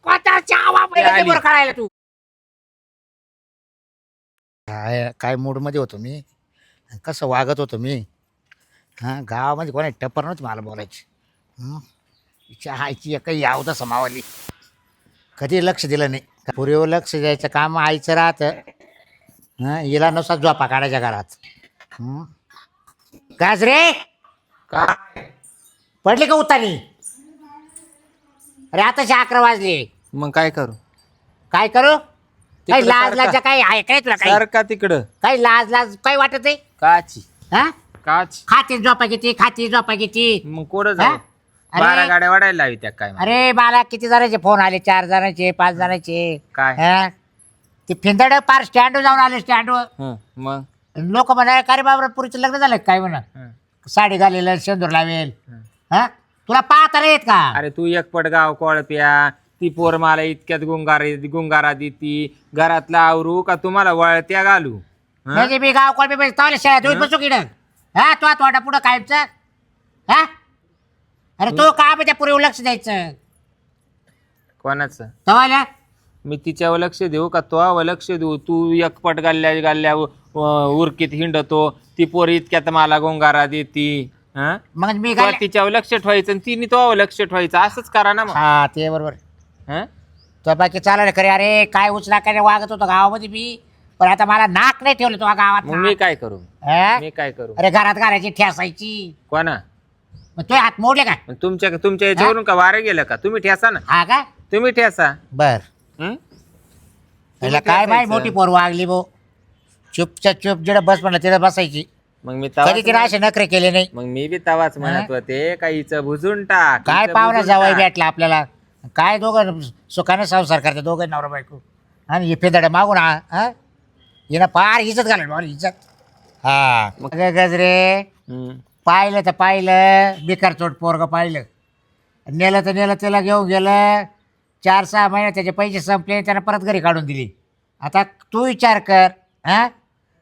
कोताच्या आवाज काढायला तू काय मूड मध्ये होतो मी, कसं वागत होतो मी. हां, गावामध्ये कोणी टप्पर नव्हती मला बोलायची. हिच्या आईची काही यावं समावली, कधी लक्ष दिलं नाही. पुरेवर लक्ष द्यायचं काम आईचं राहतं. हां, हिला नुसार झोपा काढायच्या घरात. काज रे काय पडली का उतारी? अरे आताचे 11 वाजले. मग काय करू? काय करू? काही तिकडं लाज सारखा- लाज काय आहे काय तुला? काही सारखा तिकडं काही लाज लाज काय वाटत आहे? काची हा, काच खाती झोपा किती, खाती झोपा किती. मग कोण हा? जाऊ? अरे- 12 गाड्या वाढायला लावी त्या काय मला? अरे मला किती जणांचे फोन आले, 4 जणांचे, 5 जणांचे. काय? हा? ते फिंदड पार स्टँडवर जाऊन आले. स्टँडवर मग लोक म्हणाले का रे बाबा पुरीचं लग्न झालं काय म्हणा, साडी घालेलं शेंदूर लावेल. हा, तुला पाहता रे येत का? अरे तू एकपट गाव कोळप्या, ती पोर मला इतक्यात गुंगारा देती. घरातला आवरू का तुम्हाला वळत्या घालू? हं? म्हणजे मी गाव कोण तवाला शेळ्या तुम्ही बसू किड. हा, तो थोडा पुढं कायमचा. हा, अरे तो का त्या पुरीवर लक्ष द्यायचं कोणाचं? तवाला? मी तिच्यावर लक्ष देऊ का तो लक्ष देऊ? तू एकपट गाल्ल्या उरकीत हिंडतो, ती पोर इतक्यात मला गुंगारा देती. हं? मग मी तुला काय? तिच्यावर लक्ष ठेवायचं आणि तिने तो लक्ष ठेवायचं, असंच करा ना मग. हा, ते बरोबर. हं? तो बाकी चालला खरे. अरे काय उचला काय वागत होतो गावामध्ये मी, पण आता मला नाक नाही ठेवलं तो गावात. मग मी काय करू? हा? मी काय करू? अरे घरात घालायची ठेसायची. कोणा? मग तो हात मोडले का? मग तुमच्या याच्यावरून का वारं गेलं का? तुम्ही ठेसा ना, हा का? तुम्ही ठेसा. बर, हं? त्याला काय माहिती ठेसायचं. मोठी पोर वागली भो. चुपच्या चुप जिडं बस म्हणलं तिथं बसायची. मग मी कधी तिने तवाच असे नखरे केले नाही. मग मी बी तवाच म्हणत होते काहीच बुजून टाक. काय हिचं पाहुणा बुजून जावई टाक. भेटला आपल्याला. काय दोघं सुखाने संसार करते, दोघं नवरा बायको. आणि हे फेदडे मागून हिनं फार इज्जत घालत मला, इज्जत. हा गजरे हं. पाहिलं तर पाहिलं, बेकार चोट पोरग पाहिलं. नेलं तर नेलं, त्याला घेऊन गेलं. 4-6 महिने त्याचे पैसे संपले, त्यानं परत घरी काढून दिली. आता तू विचार कर. हा,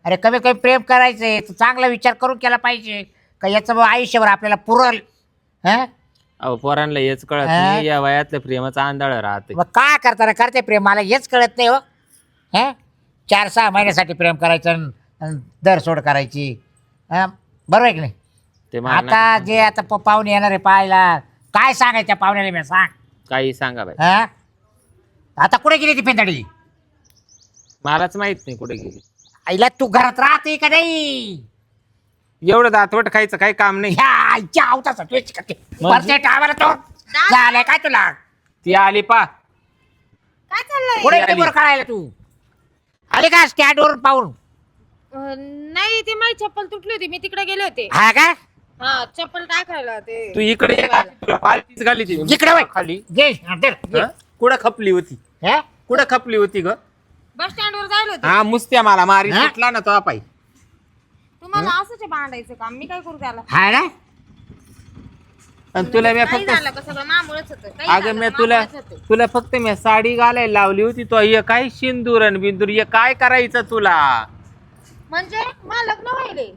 अरे कमी कमी प्रेम करायचंय तर चांगला विचार करून केला पाहिजे का याचं आयुष्यभर आपल्याला पुरल. हा, अहो पोरांना हेच कळत हा? नाही, या वयातलं प्रेमाचं आंधळ राहते. मग काय करताना करते प्रेम, मला हेच कळत नाही हो. हा, 4-6 महिन्यासाठी प्रेम करायचं आणि दर सोड करायची. हा, बरोबर आहे की नाही? ते मला आता नका जे आता पाहुणे येणार आहे पाहायला, काय सांगायच्या पाहुण्याला मी सांग. काही सांगा बाई, हा, आता कुठे गेली ती पेंदाडी? मलाच माहित नाही कुठे गेली. आईला तू घरात राहते का नाही? एवढं दातवट खायचं काही काम नाही. ह्या आईच्या आवताचा तू करते म्हणजे? परसेंट आम्हाला तो झालाय काय तुला? ती आली पा. काय चाललंय? कुठे आली. टेबल काढायला तू आली का स्टँड वरून पाहून? नाही ते माझी चप्पल तुटली होती, मी तिकडे गेले होते. हा का? हा, चप्पल टाकायला ते. तू इकडे ये. तुला पालथीच घाली ती. इकडे वळ. खाली घे, हा, धर, घे. हं? कुठं खपली होती? हा? कुठं खपली होती ग? बस स्टँड वर जायला होते. हा, मुस्त्या मला मारी हं? सुटला ना तो पाय. तुम्हाला असंच आहे भांडायचं काम, मी काय करू त्याला? हा ना? आणि तुला मी काही फक्त झालं का सगळं मामुळेच होतं. काही अगं झालं मी का तुला मामुळेच होतं. तुला फक्त मी साडी घालायला लावली होती, तो हे काय सिंदूर आणि बिंदूर हे काय करायचं तुला? म्हणजे मला लग्न व्हायले.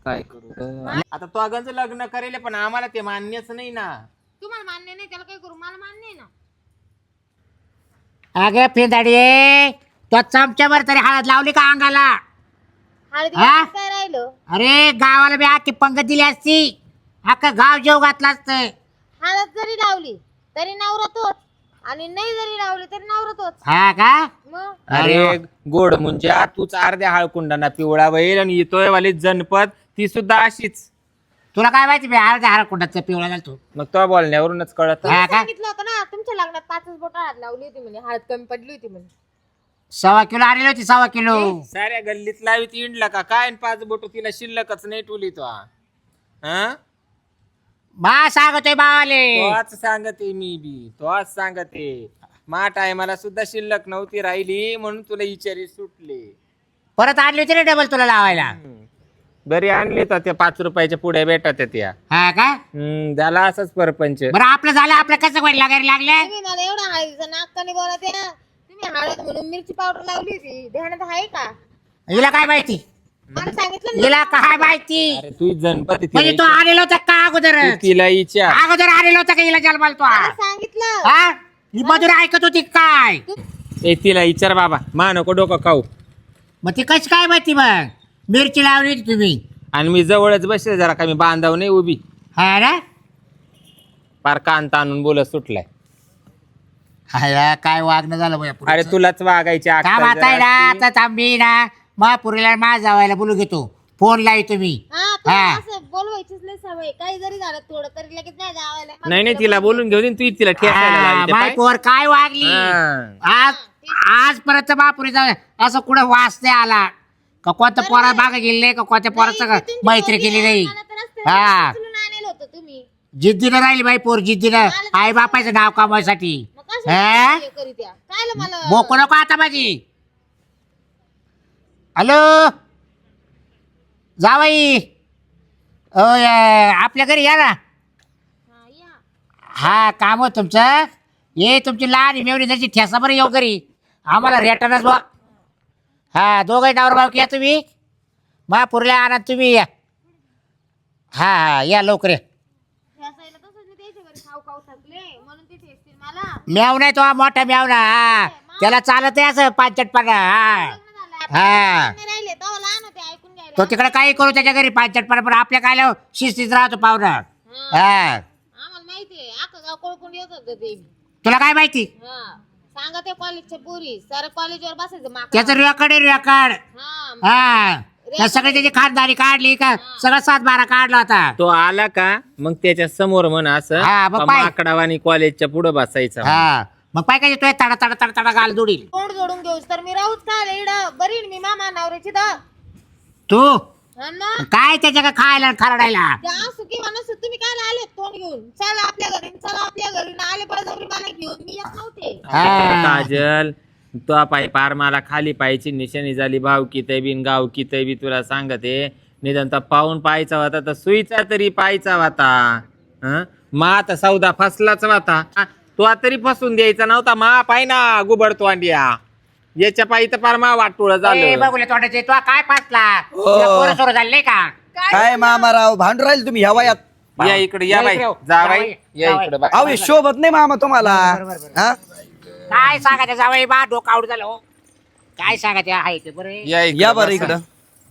काय करू आता? तो अगंच लग्न करेल पण आम्हाला ते मान्यच नाही ना. तुम्हाला मान्य नाही, त्याला काय करू? मला मान्य आहे ना. अगे पेंदाडी, तो चमच्यावर तरी हळद लावली का अंगाला? हळदी हा? काय राहिलं? अरे गावाला बी आखी पंगत दिली असती, अख्खा गाव जेव घातला असत. हळद जरी लावली तरी नवरा तोच, आणि नाही जरी लावली तरी नवरा तोच. हा का? मग अरे गोड म्हणजे तूच अर्ध्या हळकुंडाना पिवळा बैल आणि येतोय वाली जनपद ती सुद्धा अशीच. तुला काय माहिती मी अर्ध्या हार कुंडाचा पिवळा घालतो. मग तो बोलण्यावरूनच कळत. हा का? सांगितलं होतं ना तुमच्या लग्नात 5 बोट हळद लावली होती म्हणे, हळद कमी पडली होती म्हणे. 1.25 किलो आणली होती, 1.25 किलो. साऱ्या गल्लीत लावीत इंडला का काय? 5 बोट तिला शिल्लकच नाही टुली तो. हा, मा सांगतोय बावाले. तोच सांगते मी बी, तोच सांगते. मा टायमाला सुद्धा शिल्लक नव्हती राहिली म्हणून तुला इचारी सुटले. परत आणली होती रे डबल तुला लावायला. बरी आणली तर त्या 5 रुपयाच्या पुढे भेटत त्या. हा का? झाला असंच परपंच. बरं आपलं झालं, आपलं कसं वाईट लागायला लागलं? तुम्ही मला एवढा हळदीचं नाकाने बोलत आहे ना. तुम्ही हळद म्हणून मिरची पावडर लावली होती, ध्यानात आहे का? हिला काय माहिती? मला सांगितलं ना. हिला काय माहिती? अरे तू जनपद म्हणजे तो आलेला होता का अगोदर? तिला विचार. अगोदर आलेला होता का हिला जन्माला तो? मला सांगितलं. हा, मी मधुर ऐकत होती काय? ए तिला विचार बाबा, मा नको डोकं खाऊ. मग ती कशी काय माहिती मग? मिरची लावली होती तुम्ही. आणि मी जवळच बसले जरा का मी बांधाव नाही उभी. हा ना. पार कान ताणून बोलत सुटलाय. हाय काय वागणं झालं बघा. अरे तुलाच वागायची काम अक्कल आता आहे जरा ना, असती. आता थांबी ना. महापुरीला मा जावायला बोलू घेतो. फोन लाई तुम्ही. हा हा. तुम्ही असं बोलवायचीच नाही सवय. काही जरी झालं थोडं तरी लगेच नाही जावायला. नाही तिला बोलून घेऊ दे, तू तिला ठेसायला लावली ते माय पाय. पोर काय वागली. हा. आज परत महापुरी असं कुठं वास नाही आला का? कोणत्या पोरा मागे गेले का? कोणत्या पोराचं मैत्री केली नाही. हा. होतं तुम्ही जिद्दीनं राहिली बाई पोर, जिद्दीनं आई बापाचं नाव कमवायसाठी. मग कसं हा? हे करीत्या? कायला मला बोको नको आता माझी. हॅलो जावाई, आपल्या घरी या ना. हा, या. हा काम होत तुमचं. ये तुमची लहान मेवणी त्याची ठेसा बरं येऊ घरी. आम्हाला रेटनच बा. हा दोघं डावर भाव या तुम्ही. महापुरला आणा तुम्ही या. हा हा या लवकर या. ह्या साईडला तसंच मी द्यायचे घरी खाऊ खाऊ थकले म्हणून ते ठेचतील मला. मेव नाही तो मोठा मेवना. हा त्याला चालत आहे असं पाचटपणा. हा लग्न झालं हा. आपलं नाही राहिले तेव्हा लहान होते ऐकून घ्यायला. तो तिकडे काही करू त्याच्या घरी पाचटपणा, पण आपल्या काय शिस्तीत राहतो पाहुणा. हा आम्हाला माहितीये अख्खं गाव कोळपून येत होतं ते. तुला काय माहिती? हा सांगा ते कॉलेजच्या पुरी सारं कॉलेजवर बसायचं माका. त्याचं रेकॉर्ड आहे रेकॉर्ड. हा हा त्या सगळी त्याची खानदारी काढली का? सगळं 7-12 काढला होता. तो आला का मग त्याच्या समोर म्हण असं हा, मग पाय. आकडावानी कॉलेजच्या पुढे बसायचं. हा मग पाय काय तो तडा तडा तडा तडा गाल दुडील. तोंड जोडून घेऊस तर मी राहूच का इड बरी मी मामा नवऱ्याची दा. तू हा ना. काय त्याच्या का खायला खरडायला? त्या असू किंवा नसू तुम्ही काय आले तोंड घेऊन? चला आपल्या घरी, चला आपल्या घरी. ना आले बळजबरी मला घेऊन मी येत नव्हते. हा. काजल तो पाय पार मला खाली पायची निशाणी झाली. भाव किती बिन गाव किती बी तुला सांगते. निदान तर पाहून पाहायचा होता तर सुईचा तरी पाहायचा होता. मा आता सौदा फसलाच होता. तो तरी फसून द्यायचा नव्हता. मा पाय ना गुबडतो अंडिया याच्या पायी तर पार मा वाटोळ ए, झालं. बघूले तोंडाचे तो काय फासला? हो. पोरं सोरं झाले नाही का? काय मामाराव भांडू राहील तुम्ही ह्या वयात? या इकडे या बाई, इकडे जा जावई, बाई, या जावई. इकडे बाई. अहो हे शोभत नाही मामा तुम्हाला. हा? काय सांगायचं जावई बा डोकं आउट झालं हो. काय सांगायचं आहे ते बरं. या इकडे या बरं बसा. इकडं.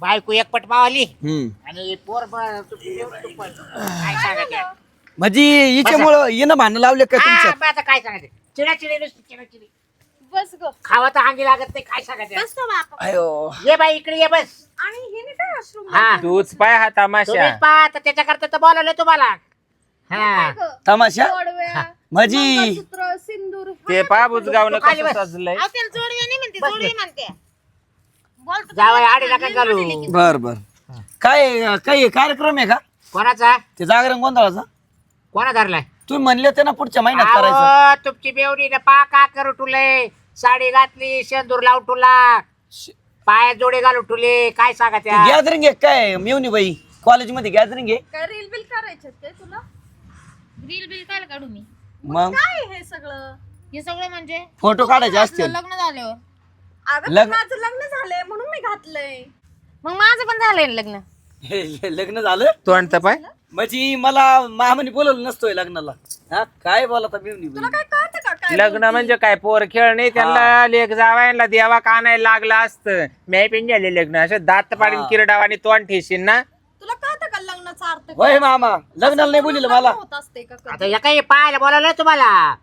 बायको एकपट मावली हम्म. आणि पोर काय सांगायचं? म्हणजे हिच्यामुळं येणं भांडण लावले का तुमच्यात? आता काय सांगायचं? चिडाचिडी नुसती चिडाचिडी. बस ग खावा तर हांगी लागत नाही. काय सांगायचं? बस तो बाप. अयो ये बाई इकडे ये बस. आणि हे नाही काय अश्रू हा तूच पाय हा तमाशा. तुम्हीच पाहा तर त्याच्याकरता तर बोलवलं तुम्हाला. हा तमाशा जोडव्या म्हणजे मंगळसूत्र सिंदूर. ते पाबूच गावनं खाली कसं बस. सजलंय. अहो, त्याला जोडव्या नाही म्हणते जोडवी म्हणते. बोलतो जावई आडी नका घालू. बर बर. काय काही कार्यक्रम आहे का कोणाचा? ते जागरण गोंधळाचा? कोणा धरलाय? तुम्ही म्हणले होते ना पुढच्या महिन्यात करायचं. अहो, तुमची बेवडी पा का करू तुले? साडी घातली, शेंदूर लावून तुला, पायात जोडे घालून तुले. काय सांगा त्या? गॅदरिंग आहे काय मेवणी बाई? कॉलेजमध्ये गॅदरिंग आहे काय रील बिल करायचे ते तुला? रील बिल काय काढू मी? मग काय हे सगळं? हे सगळं म्हणजे फोटो काढायचे असतील. लग्न झाल्यावर. लग्न माझं लग्न झालंय म्हणून मी घातलंय. मग माझं पण झालंय लग्न. लग्न झालं तोंड तर पाय. म्हणजे मला मामाने बोलवलं नसतोय लग्नाला. हा काय बोला मेवणी बाई? काय कळतं का काय? लग्न म्हणजे काय पोर खेळ नाही. त्यांना लेख जावायला देवा का नाही लागलं असतं. मी पण झाले लग्न असं दात पाडून हा. किरडावानी तोंड ठेशील ना. तुला कळतं का लग्नाचा अर्थ होय मामा लग्नाला नाही बोलिलं मला. होत असते का? आता या काही पाहायला बोलावलंय तुम्हाला.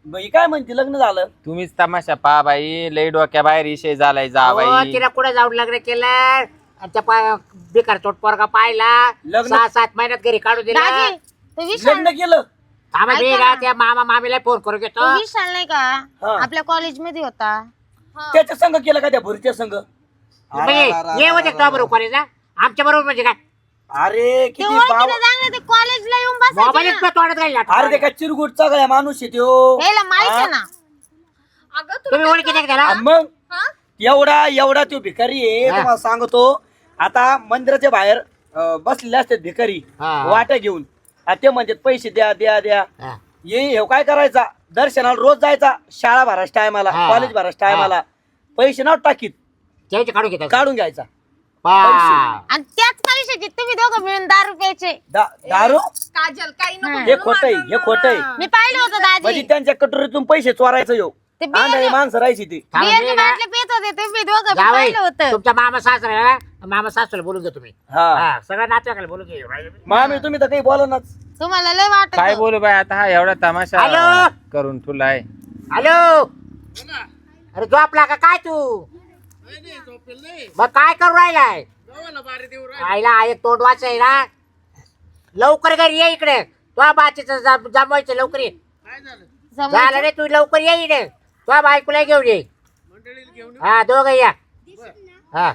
बाई काय म्हणते लग्न झालं? तुम्हीच तमाशा पा बाई. लई डोक्या बाहेर विषय झालाय अहो, जावाई. तिला कुठे जाऊन लग्न केलं आणि त्या बेकार चोट पोरगा पाहिला. लग्न- 6-7 महिन्यात घरी काढून दिला. दाजी, तो विशाल लग्न केलं? थांबा ऐका मी ना. त्या मामा मामीला फोन करून घेतो. तो विशाल नाही का हा. आपल्या कॉलेज मध्ये होता. त्याच्या संघ केलं का त्या भुरीच्या संघ? म्हणजे ये होते तो बरोबर कॉलेजला. आमच्या बरोबर म्हणजे काय? अरे ते किती ओळखीचं बाव. चांगलं ते कॉलेजला येऊन बसायचे मोबाईलच ना. तोंडात घालला. अरे ते काय चिरगुट सगळ्या माणूस आहे त्यो. ह्याला माहित आहे ना. तुम्ही ओळखी नाही का त्याला? आणि मग एवढा तो भिकारी आहे हा. तुम्हाला सांगतो. आता मंदिराच्या बाहेर बसलेले असतात भिकारी हा. वाट्या घेऊन. आणि ते म्हणतात पैसे द्या द्या द्या. हा. हे काय करायचा दर्शनाला रोज जायचा. शाळा भरायच्या टायमाला हा. कॉलेज भरायच्या टायमाला पैसे नाव टाकीत त्याचे काढून घेतात. काढून घ्यायचा. आणि त्याच पैशाचे तुम्ही दोघं मिळून 10 रुपयाचे. दारू काजल काही नको हे बोलू खोटं आहे, माझं हे खोटं आहे. ना. मी पाहिलं होतं म्हणजे दाजी त्यांच्या कटोरीतून पैसे चोरायचं यो ते बियर- आंधळी माणसं राहायची ती बियरचे बाटले पित होते तुम्ही दोघं. मी जावई पाहिलं होतं. तुमच्या मामा सासरा मामा सासूला बोलून घ्या तुम्ही हा सगळ्या नातेवाईकाला बोलून घ्या मामी तुम्ही तर काही बोला नाच. तुम्हाला लय वाटत काय बोलू बाय आता हा एवढा तमाशा हॅलो? करून तुलाय. हॅलो अरे झोपला का काय तू मग काय करू राहिलाय आईला आहे तोंड वाचाय ना लवकर घरी ये इकडे तुझ्या बाचीच जमवायचं लवकर ये झालं रे तू लवकर ये इकडे तुझ्या बायकोला घेऊन ये हा दोघं या हा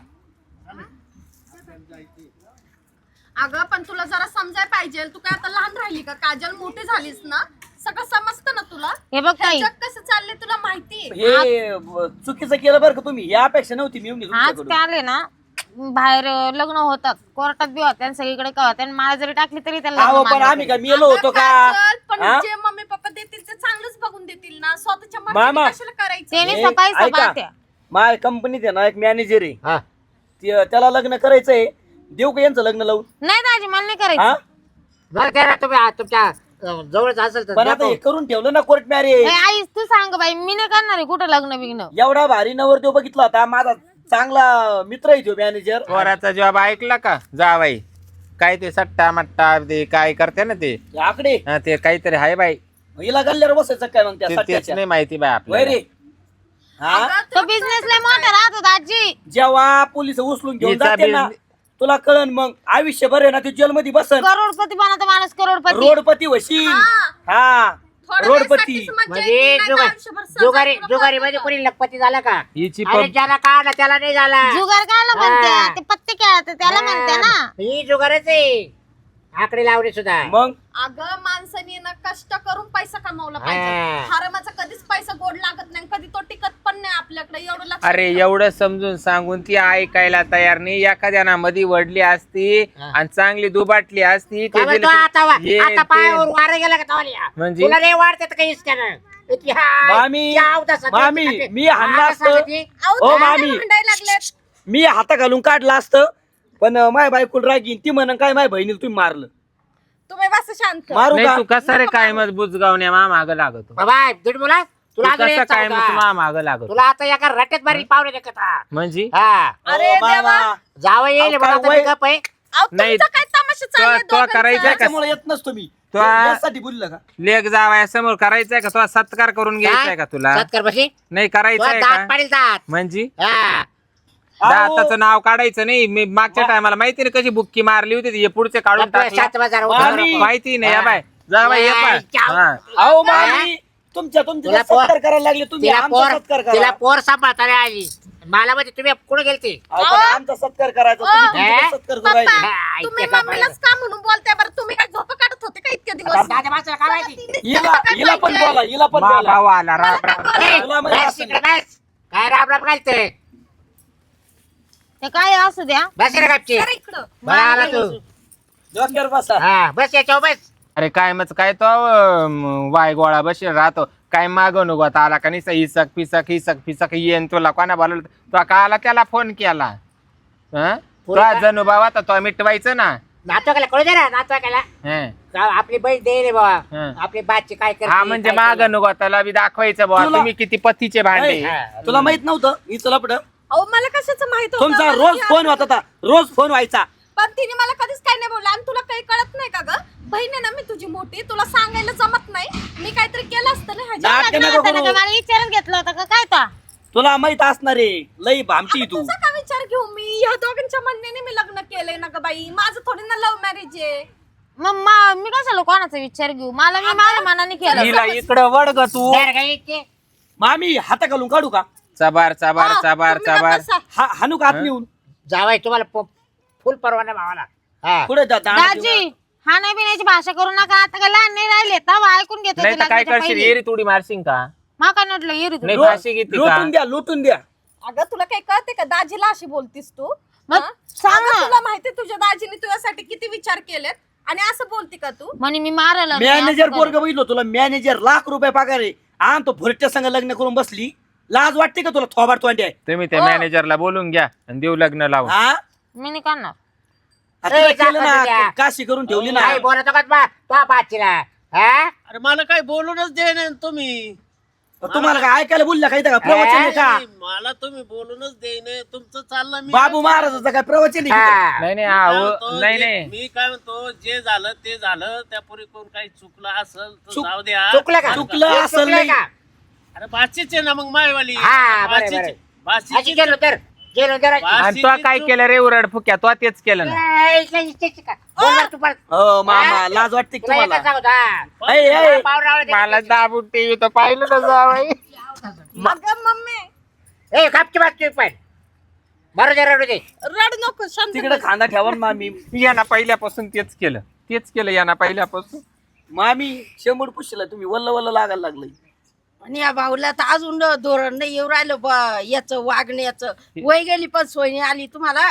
अगं पण तुला जरा समजाय पाहिजे. तू काय आता लहान राहिली का? काजल मोठी झालीस ना, सगळं समजतं ना तुला. हे बघ ताई जग कसं चाललंय तुला माहिती. हे चुकीचं केलं बरं का तुम्ही या अपेक्षा नव्हती मी आज तुमच्याकडून. ते आले ना बाहेर लग्न होतात कोर्टात बी होते आणि सगळीकडे का होते आणि माळ जरी टाकली तरी त्याला लग्न अहो पण मान्य आम्ही होतं. काय मेलो होतो अगं का काजल, पण हा? जे मम्मी पप्पा देतील ते चांगलंच बघून देतील ना. स्वतःच्या मामा. मर्जीने कशाला करायचं? त्याने हे, सफाई ऐका. सपात्या माझ्या कंपनीत आहे ना एक मॅनेजर आहे हा त्याला लग्न करायचंय देऊ का यांचं लग्न लावून नाही दाजी मला नाही हा करायचं. बरं करा तुम्ही तुमच्या जवळच असेल तर पण द्या आता हे तो. करून ठेवलं ना कोर्ट मॅरेज ए, आई तू सांग बाई मी नाही करणार आहे कुठं लग्न बिग्न. एवढा भारी नवर तो बघितला होता माझा चांगला मित्र आहे तो मॅनेजर पोराचा जॉब ऐकला का जावाई काय ते सट्टा मट्टा ते काय करते ना ते आकडे हा, ते काहीतरी आहे बाई हिला गल्ल्यावर बसायचं काय मग त्या तेच सट्ट्याच्या नाही माहिती बाई वय आपल्याला. रे हा अगं, तो बिझनेस लय मोठा राहतो दाजी. जेव्हा पोलीस उचलून घेऊन हिचा जाते ना business- तुला कळन मग आयुष्यभर आहे ना तू जेलमध्ये बसन करोडपती बनतो माणूस करोडपती. रोडपती वशील हा थोड्या रोडपती वेळेसाठीच मज्जा म्हणजे येते, नाही तर आयुष्यभर सहज जुगारी आपलं जुगारी मध्ये बघायचं. कोणी लखपती झाला का हिची अरे ज्याला काढला त्याला नाही झाला जुगार कायला म्हणते हा. ते पत्ते खेळते त्याला म्हणते ना. ही जुगारच आहे आकडे लावले सुद्धा मग अगं माणसाने ना कष्ट करून पैसा कमवला हा. पाहिजे. हरमाचा कधीच पैसा गोड लागत नाही, कधी तो टिकत पण नाही आपल्याकडे. एवढं लक्षात अरे ठेव. एवढं समजून सांगून ती ऐकायला तयार नाही. एखाद्या मध्ये वडली असती हा. आणि चांगली दुबाटली असती का ते बरं तो दिलं- आता हे आता ते- पायावर वारा गेला का तवाल्या? म्हणजे? तुला नाही वाढते तर काहीच त्यानं. इतकी हाय, मामी, इतकी अवदासा, मामी, इतकी- मी हाणलं आता असतं. सांगते, अहो, ओ, दादा मामी. भांडायला लागलेत. मी हाता घालून काढलं असतं पण माय बायकोल रागीन ती म्हण काय माय बहिणीला तुम्ही मारलं तुम्ही बस शांत. मारू नाही का तू कसा रे काय मग बुजगावण्या मा माग लागतो बाबा दीड मुला तू तुला अजून कसा एक काय सांगू मग का? मा माग लागतो तुला आता एका रट्यात मारी पावरे देखत म्हणजे हा अरे ओ, देवा. मामा. जावं येईल अहो, बघा काय आता वय- मी गप्प आहे. अहो, नाही, तुमचा काय तमाशा चाललाय तो दोघांचा? करायचा का? त्याच्यामुळे येत नसतो मी तो- यासाठी बोललं का लेख जावाय समोर करायचंय का तुला सत्कार करून घ्यायचाय का तुला सत्कार बशी नाही तुला करायचंय दात का पाडील दात म्हणजे हा दाताचं नाव काढायचं नाही. मी मागच्या टायमाला माहिती नाही कशी बुक्की मारली होती हे पुढचे काढून टाकलं. सात बाजार मामी. माहिती नाही या बाय जावाय ये पाय. हा. अहो मामी तुमच्या तुला सत्कार करायला लागले तुम्ही तिला आमचा पोर सत्कार तिला करा पोर सांभाळता नाही आली मला म्हणजे तुम्ही कुठे गेलते अहो, पण आमचा सत्कार करायचा तुम्ही तुमचा हा? सत्कार करू राहिले. हा, तुम्ही इतके का मम्मीलाच का म्हणून बोलताय बरं? तुम्ही काय झोपा काढत होते का इतके दिवस? दादा माणसाला काय माहिती हिला पण बोला हिला पण मा बोला भाऊ आला राम राम. ए, तुला माहिती बस असेल. इकडे बस. काय राम राम घालते ते काय असू द्या. बस रे गपची जरा इकडं. बरं आला तू डोक्यावर बसा हा बस याच्यावर बस अरे काय मग काय तो वाय गोळा बसेल राहतो काय माग नको आला का निसा हिसक पिसक येन तुला कोणा बोलवलं तो का आला त्याला फोन केला हं? तुला जणू बाबा तर तो मिटवायचं ना नातवाकाला कळू दे ना नातवाकाला हं. आपली बहीण दे रे बाबा हं. आपली बाची काय करते हा म्हणजे काय माग केलं. नको त्याला बी दाखवायचं बाबा तुला- तुम्ही किती पतीचे भांडे ए, हा. तुला माहित नव्हतं हिचं लपड अहो, मला कशाचं माहित होतं? तुमचा मला रोज ती फोन होता रोज फोन व्हायचा पण तिने मला कधीच काही नाही बोललं. आणि तुला काही कळत नाही का ग? बहीण आहे ना मी तुझी मोठी, तुला सांगायला जमत नाही. मी काहीतरी केलं असतं ना ह्याच्या. नाटकं लग्न नको होतं ना करू. का? मला विचारच घेतलं होतं का काय तो तुला माहित असणार आहे लई भामटी तू तुझा का विचार घेऊ मी? ह्या दोघांच्या म्हणण्याने मी लग्न केलंय ना ग बाई. माझं थोडी ना लव्ह मॅरेज आहे. मग मी कशाला कोणाचा विचार घेऊ मला मी माझ्या मनाने केलं. हिला इकडं वड ग तू दे रे काही इतके. मामी हाता घालून काढू का चबार चबार हा, चबार तुम्ही चबार गप्प बसा. हानू का हात नेऊन जावाय तुम्हाला फुल परवाना भावाला हा पुढे दाजी हा नाही बिनाची भाषा करू नका. आता काय लहान नाही राहिले तवा ऐकून घेतो नाही तर काय करशील एरी तुडी मारशील का मा काय नटलं येरी तू नाही फाशी घेते का लुटून द्या लुटून द्या अगं तुला काही कळते का? दाजीला अशी बोलतीस तू? मग हा? सांग अगं, ना. तुला माहिती तुझ्या दाजीने तुझ्यासाठी किती विचार केलेत आणि असं बोलती का तू? म्हणे मी मारायला नाही, मॅनेजर असं पोरग करेल. बघितलं तुला मॅनेजर ₹1,00,000 पगार आहे आण तो भुरट्या संग लग्न करून बसली लाज वाटते का तुला थोबाड तोंडी आहे तुम्ही त्या मॅनेजरला बोलून घ्या आणि देऊ लग्न लावून हा मी नाही करणार. आता ए, केलं जा ना द्या. काशी करून ठेवली ना काय बोलतो का तो पाचीला हा अरे मला काय बोलूनच दे ना तुम्ही. तुम्हाला काय ऐकायला बोलल्या काही का प्रवचन आहे का मला तुम्ही बोलूनच दे ना. तुमचं चाललं मी बाबू महाराजाचं काय प्रवचन आहे का? हा. नाही नाही काय अहो, म्हणतो, नाही जे- नाही मी काय म्हणतो जे झालं ते झालं. त्यापूर्वी कोण काही चुकलं असेल तर चुक- जाऊ द्या. चुकलं का चुकलं हे असेल चुकलं नाही. का अरे बाचीच आहे ना मग मायवाली. हा, बरं, बाचीच- बरं. बाचीची- अशी गेलो तर आणि तो काय केलं रे उरड फुक्या तो तेच केलं ना. बोलणार तू पण हो मामा लाज वाटते की तुला एकच तुम्हाला सांगतो, हा. ऐ, ऐ, पावरावळं दे. मला दाबून टीव्ही तर पाहिलं ना जावई. अगं मम्मी ए कापची बात तुम्ही पण बरं जरा रडू दे रड नको, शांत तिकडे बस. खांदा ठेवा ना मामी याना पहिल्यापासून तेच केलं याना पहिल्यापासून. मामी शेंबूड पुशीला तुम्ही वल्ल वल्ल लागायला लागलं आणि या भाऊला तर अजून धोरण नाही येऊ राहिलं याचं वागण्याचं. वय गेली पण सोय नाही आली तुम्हाला.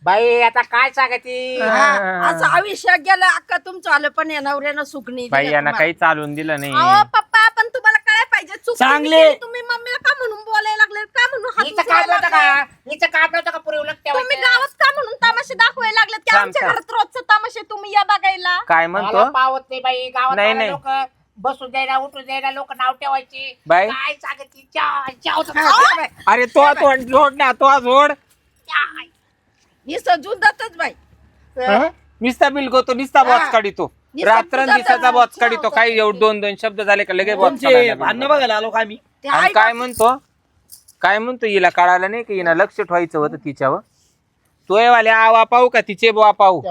बाई आता काय सांगती असं आयुष्य गेलं अक्का तुमचं आलं पण या नवऱ्यानं सुख नाही बाई दिलं यांना तुम्हाला. काही चालून दिलं नाही. अहो पप्पा पण तुम्हाला काय पाहिजे चूक चांगले. तुम्ही केली, तुम्ही मम्मीला का म्हणून बोलायला लागले, का म्हणून हात हिचं उचलायला काम नव्हतं लागले? का हिचं काम नव्हतं का पुरे उलट तुम्ही गावात का म्हणून तमाशे दाखवायला लागलेत की थांब, आमच्या थांब. घरात रोजचं तमाशे तुम्ही या बघायला. काय म्हणतो पावत नाही बाई गावात नाही, नाही. लोक बसून द्यायला उठून द्यायला लोक नाव ठेवायचे बाई. काय सांगती चाव अरे तो तोंड जोड ना तो जोड. ही सजून जातच बाई. निस्ता बिलगो निस्ता बॉच काढितो निस्ता रात्र तुझा दिसाचा तर बॉच काढितो काही एवढं दोन शब्द झाले का लगेच बॉच तुमचे भांडणं बघायला आलो का आम्ही ते आणि आई काय म्हणतो हिला कळालं नाही की हिला लक्ष ठेवायचं होतं तिच्यावर. तोय वाले आवा पाहू का तिचे बुवा पाहू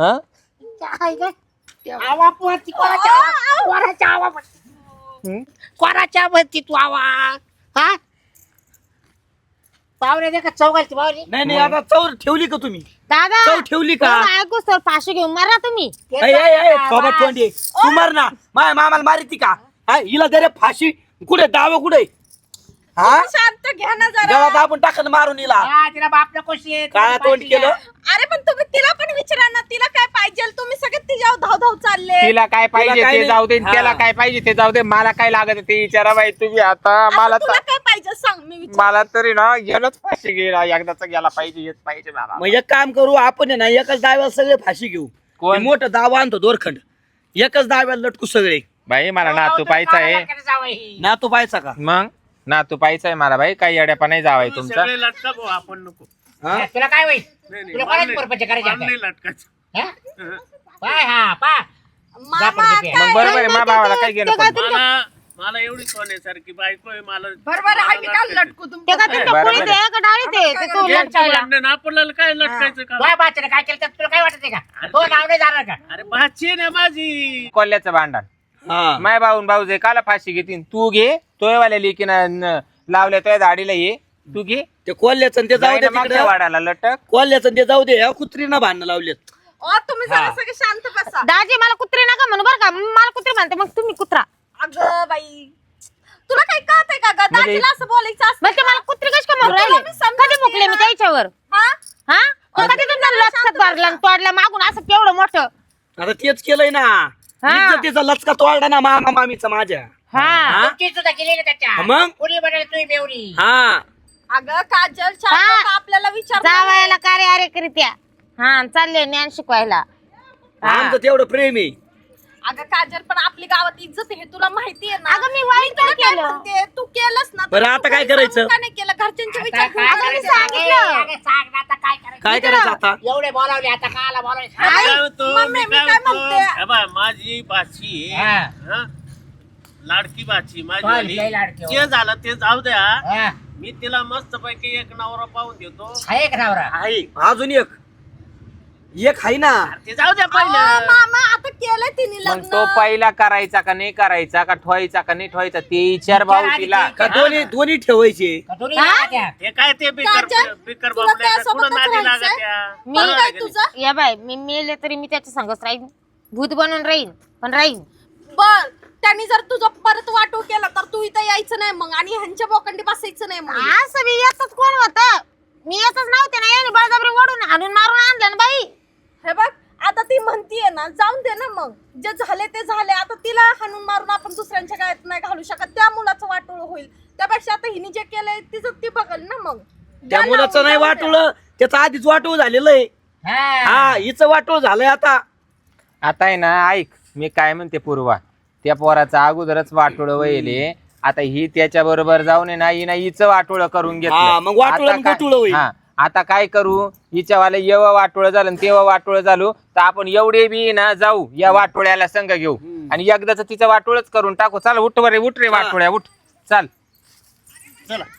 हं? हं? कोणाच्या म्हणती तू आवा हा पावरे दे का चौघालती पावरे नाही नाही आता चौर ठेवली का तुम्ही दादा चौ ठेवली का ऐकू सर फाशी घेऊन मारा तुम्ही. ऐ, ऐ, ऐ, थोबाड तोंडी तू मार ना माय मामाला मारिती का हा, हिला दे रे फाशी कुठे दाव कुठे हा शांत घ्या ना जरा. गावात आपण टाकन मारून हिला तिला बाप नको शेत काय तोंड केलं अरे पण तुम्ही तिला पण विचारा ना, तिला काय पाहिजे. तुम्ही सगळे तिच्यावर धाव धाव चालले. तिला काय पाहिजे काय ते नाही. जाऊ दे हा. त्याला काय पाहिजे ते जाऊ दे मला काय लागत ते विचारा बाई तुम्ही आता आता मला तुला तर काय पाहिजे सांग, मी विचार. मला तरी ना गेलंच फाशी गेला एकदाच गेला पाहिजे हेच पाहिजे मला. मग एक काम करू आपण आहे ना एकच दाव्याला सगळे फाशी घेऊ कोण? हे मोठं दावा आणतो दोरखंड एकच दाव्याला लटकू सगळे बाई मला नातू पाहायचा आहे ना तो पाहायचा का मग नातू पाहायचा आहे मला बाई काही येड्यापा नाही जावाय तुमचा. सगळे लटका भाऊ आपण नको. हा? तुला काय होईल नाही, नाही, तुला मला कोणाची नाही- परपंच करायची मला आता? नाही लटकायचं. हा? पाय हा पा मामा किती आहे? मग बरोबर आहे मा भावाला काय गेलं पण. मला एवढी सोन्यासारखी बायको आहे. मला बरोबर आम्ही काल लटकू ते तुमच्या का तुमच्या बरोबर पुढे आहे. ते का डाळीत आहे ते तू यांचं लटकायला. भांडण आपल्याला काय लटकायचं का? तुझ्या बाच्याने काय केलं तर तुला काय वाटत का तो नाव नाही जाणार का अरे भाची ना माझी. कोल्ह्याचं भांडण हा माय भाऊन भाऊ जे काला फाशी घेतील तू घे तोयवाल्या लेकीनं लावल्या तुझ्या दाढीला ये तू घे ते कोल्ह्याचं आणि ते जाऊ दे जाईना मागच्या तिकडे वाड्याला लटक. कोल्ह्याचं आणि ते जाऊ दे ह्या कुत्रीनं भांडणं लावलेत ओ तुम्ही जरा सगळे शांत बसा. दाजी मला कुत्री नका म्हणू बरं का. मला कुत्री म्हणते मग तुम्ही कुत्रा. अगं बाई तुला काही कळतंय का ग? म्हणजे- दाजीला असं बोलायचं असतं म्हणजे मला कुत्री कशी काय म्हणून तुला राहिले मी समजावते कधी मुकले मी ना. त्याच्यावर हा? हा कधी तुमचं लक्षात धरलं तोडलं मागून असं केवढं मोठं. आता तेच केलंय ना हा. इज्जतीचा लचका तोडला ना मामा मामीचा माझ्या हा तुमची सुद्धा केली ना त्याच्या मग पुरी बनायला तुम्ही बेवरी हा अगं काजल चार हा. लोकं आपल्याला विचार जावायला कार्य अरे करीत्या. हा चालले ज्ञान शिकवायला. आमचं तेवढं प्रेम आहे अगं काजल पण आपली गावात इज्जत आहे हे तुला माहिती आहे ना. अगं मी वाईट तुला काय काय केलं? म्हणते, तू केलंस ना तर बरं, तू आता काय घरी करायचं? सांगून का नाही केलं घरच्यांचे विचार काय घेऊन अगं मी करायचं? सांगितलं. सांग ना आता काय करायचं काय करायचं आता एवढे बोलावले आता काला बोलावले मी काय म्हणतो, मम्मी, मी मी काय काय म्हणतो, म्हणते? हे बघ, माझी बाची आहे. हा. हा? लाडकी बाची माझी काय वाली. लई लाडकी हो. जे झालं ते जाऊ द्या. हा. मी तिला मस्त पैकी एक नवरा पाहून देतो. आहे का नवरा आहे अजून एक आहे ना ते जाऊ द्या अहो, पहिलं. मामा आता केलंय तिने मग लग्न. तो पहिला करायचा का नाही करायचा का ठेवायचा का नाही ठेवायचा ते विचार भाऊ विचार तिला. आधी का दोन्ही दोन्ही ठेवायचे का दोन्ही लागायच्या? हे काय ते बिकर काजल, बिकर तुला बाबड्याचं त्यासोबतच कुठं नादी राहायचंय? लागत त्या? मी पण बरोबर काय आहे का नाही? तुझं या बाय मी मेले तरी मी त्याच्या संगच राहीन. भूत बनून राहीन पण राहीन. बर त्यांनी जर तुझं परत वाटू केला तर तू इथं यायचं नाही मग आणि ह्यांच्या बोकंडी बसायचं नाही मग. असं मी येतच कोण होत मी येतच नव्हते ना याने बळजबरी ओढून हाणून मारून आणलं ना बाई. हे बघ आता ती म्हणतीये ना जाऊन दे ना मग जे झाले ते झाले. आता तिला हाणून मारून आपण दुसऱ्यांच्या गायत नाही घालू शकत. त्या मुलाचं वाटोळ होईल त्यापेक्षा आता हिने जे केलंय तिचं ती बघल ना मग. त्या द्या मुलाचं लावून, नाही जाऊ द्या. वाटुळं त्याचं आधीच वाटोळ झालेलं आहे. हा हिचं वाटोळ झालंय आता. आता आहे ना ऐक मी काय म्हणते पूर्वा, त्या पोराचा अगोदरच वाटोळ वहिले, आता ही त्याच्या बरोबर जाऊन ना हिचं वाटोळ करून हा, घेतलं. मग वाटोळं आता काय- गोटोळं होईल. हा, आता काय करू, हिच्यावाला येवा वाटोळ झालं आणि तेव्हा वाटोळ झालो तर आपण एवढे बी ना जाऊ या वाटोळ्याला संघ घेऊ आणि एकदाच तिचं वाटोळच करून टाकू. चाल उठ बरे, उठ रे वाटोळ्या उठ, चाल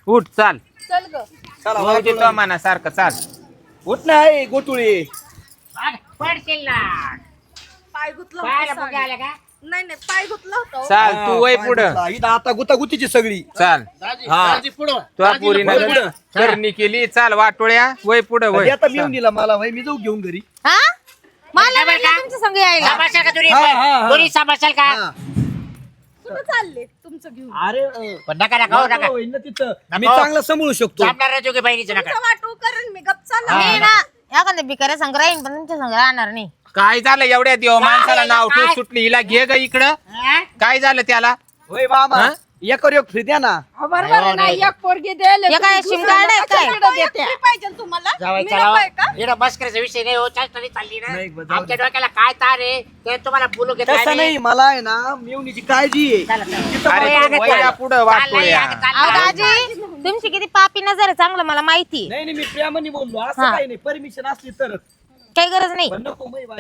उठ चाल, चल ग. चला होऊ दे तो मनासारखं चाल. उठ ना आहे गोटुळे. पडशील ना. पाय गुतला पायाला होता मुंग्या साडी. आल्या का? नाही नाही पाय गुतला होता. चाल तू वय पुढं इथं आता गुतागुतीची सगळी. चाल. पुढं तुझ्या पोरीनं वय पुढं. करणी केली, चाल वाटोळ्या वय पुढं वय. आता मी येऊन दिला मला वय, मी जाऊ घेऊन घरी. हा मला बरं का? म्हणलं तुमच्या संग यायला. सांभाळशाल का तुम्ही? हा, हा, हा. कोणी सांभाळशाल का? हा. कुठं चालले तुमचं घेऊन? अरे पण नका नका हो, नका. होईल ना तिथं. मी नको. चांगला सांभाळू शकतो. सामणार नाही तुझ्या बहिणीचं नका. तुमचं वाटू करेन मी, गप चाला. मी ना एखाद्या भिकाऱ्या संग राहीन पण तुमच्या संग राहणार नाही. काय झालं एवढ्या देव माणसाला नाव तू काय? सुटली, हिला घे ग इकडं. हा? काय झालं त्याला? होय मामा हा? एकर एक फ्री द्या ना. बरोबर आहे ना, एक पोरगी द्यायला हे काय तुम्ही शिमगा दुसऱ्याला आहे काय? कशाला देते? फ्री पाहिजे तुम्हाला? जावई मी चला. नको आहे का? इकडं मस्करीचा विषय नाही हो, चालतं चालली ना. नाही, जाऊ आमच्या डोक्याला काय तार आहे ते तुम्हाला बोलू घेत तसं नाही, मला आहे ना मेवणीची काळजी आहे. अरे तू वया पुढं वाटोळ्या. अहो दाजी तुमची किती पापी नजर आहे चांगलं मला माहिती. नाही नाही, मी प्रेमाने बोललो, असं हा. काही नाही. परमिशन असली तर काही गरज नाही. पण नको मै बाय.